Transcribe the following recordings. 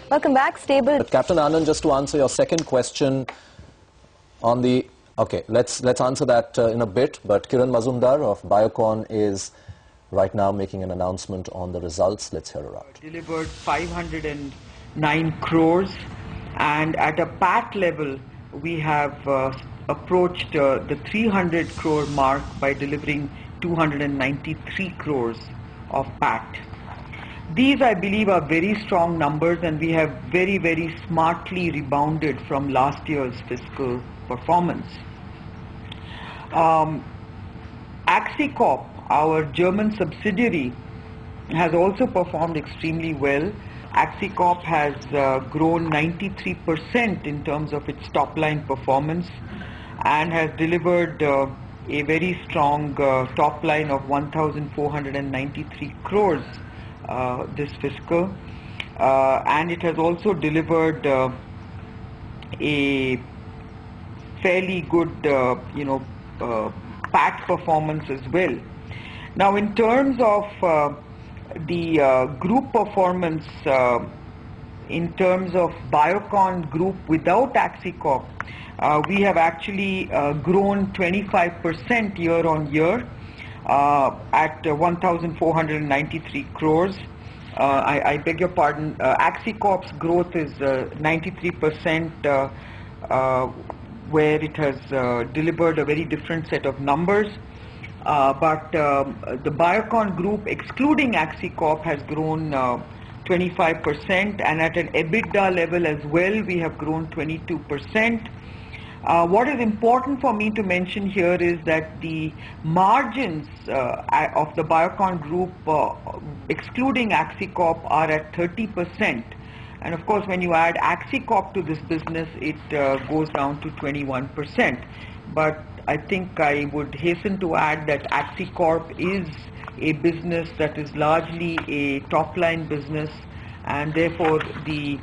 Welcome back. Stable. But Captain Anand, just to answer your second question on the... Okay, let's answer that in a bit. But Kiran Mazumdar of Biocon is right now making an announcement on the results. Let's hear her out. Delivered 509 crores, and at a PAT level, we have approached the 300 crore mark by delivering 293 crores of PAT. These, I believe, are very strong numbers, and we have very, very smartly rebounded from last year's fiscal performance. Axicorp, our German subsidiary, has also performed extremely well. Axicorp has grown 93% in terms of its top-line performance and has delivered a very strong top line of 1,493 crores this fiscal, and it has also delivered a fairly good, PAT performance as well. Now, in terms of the group performance, in terms of Biocon Group without Axicorp, we have actually grown 25% year on year at 1,493 crores. I beg your pardon, Axicorp's growth is 93%, where it has delivered a very different set of numbers. But the Biocon Group, excluding Axicorp, has grown 25%, and at an EBITDA level as well, we have grown 22%. What is important for me to mention here is that the margins of the Biocon Group, excluding Axicorp, are at 30%. And of course, when you add Axicorp to this business, it goes down to 21%. But I think I would hasten to add that Axicorp is a business that is largely a top-line business, and therefore the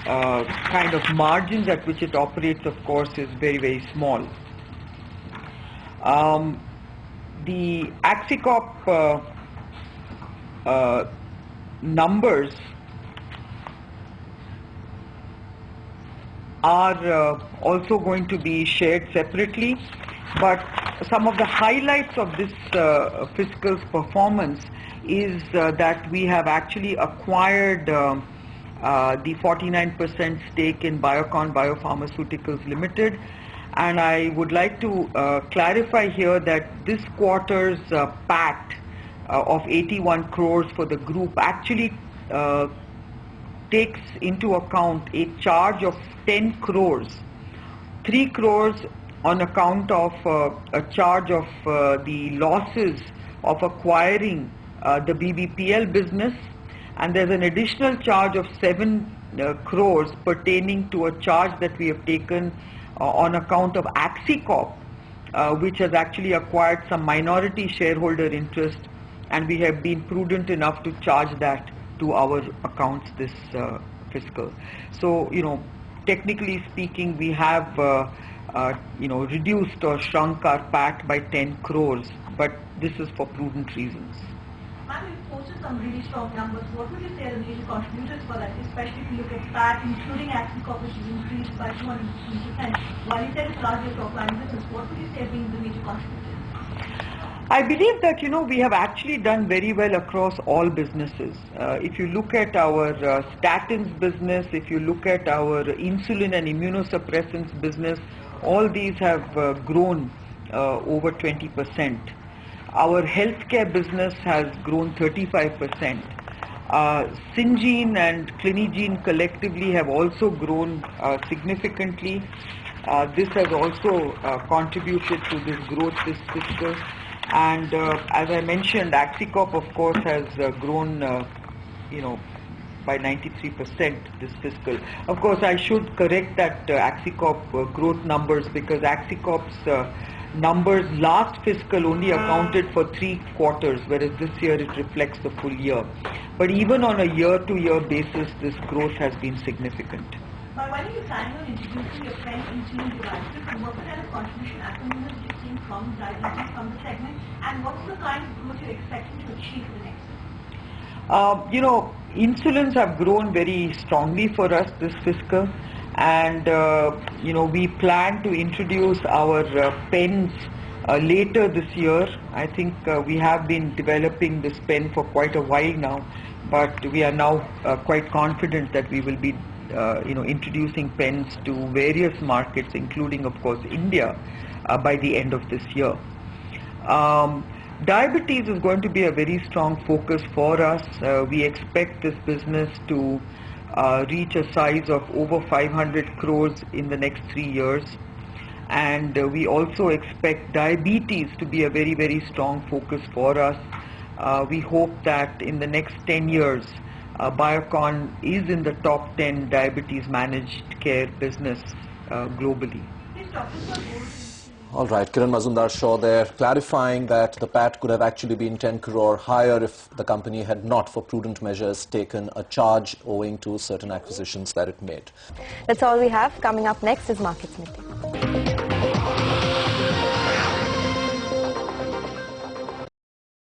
kind of margins at which it operates, of course, is very, very small. The Axicorp numbers are also going to be shared separately, but some of the highlights of this fiscal's performance is that we have actually acquired the 49% stake in Biocon Biopharmaceuticals Limited, and I would like to clarify here that this quarter's PAT of 81 crores for the group actually takes into account a charge of 10 crores, 3 crores on account of a charge of the losses of acquiring the BBPL business, and there's an additional charge of 7 crores pertaining to a charge that we have taken on account of Axicorp, which has actually acquired some minority shareholder interest, and we have been prudent enough to charge that to our accounts this fiscal. So, technically speaking, we have reduced or shrunk our PAT by 10 crores, but this is for prudent reasons. Ma'am, you've posted some really strong numbers. What would you say are the major contributors for that, especially if you look at PAT, including Axicorp, which has increased by 250%? While you said it's largely a top-line business, what would you say have been the major contributors? I believe that, we have actually done very well across all businesses. If you look at our statins business, if you look at our insulin and immunosuppressants business, all these have grown over 20%. Our healthcare business has grown 35%. Syngene and Clinigene collectively have also grown significantly. This has also contributed to this growth this fiscal. And as I mentioned, Axicorp, of course, has grown, by 93% this fiscal. Of course, I should correct that Axicorp growth numbers, because Axicorp's numbers last fiscal only accounted for 3 quarters, whereas this year it reflects the full year. But even on a year-to-year basis, this growth has been significant. By when are you planning on introducing your pen insulin devices, and what's the kind of contribution at the moment you're seeing from diabetes from the segment, and what's the kind of growth you're expecting to achieve for the next year? Insulins have grown very strongly for us this fiscal, and we plan to introduce our pens later this year. I think we have been developing this pen for quite a while now, but we are now quite confident that we will be introducing pens to various markets, including of course India, by the end of this year. Diabetes is going to be a very strong focus for us. We expect this business to reach a size of over 500 crores in the next 3 years. And we also expect diabetes to be a very, very strong focus for us. We hope that in the next 10 years, Biocon is in the top 10 diabetes managed care business globally. Please talk to us about goals. All right, Kiran Mazumdar-Shaw there, clarifying that the PAT could have actually been 10 crore higher if the company had not, for prudent measures, taken a charge owing to certain acquisitions that it made. That's all we have. Coming up next is Markets Meeting.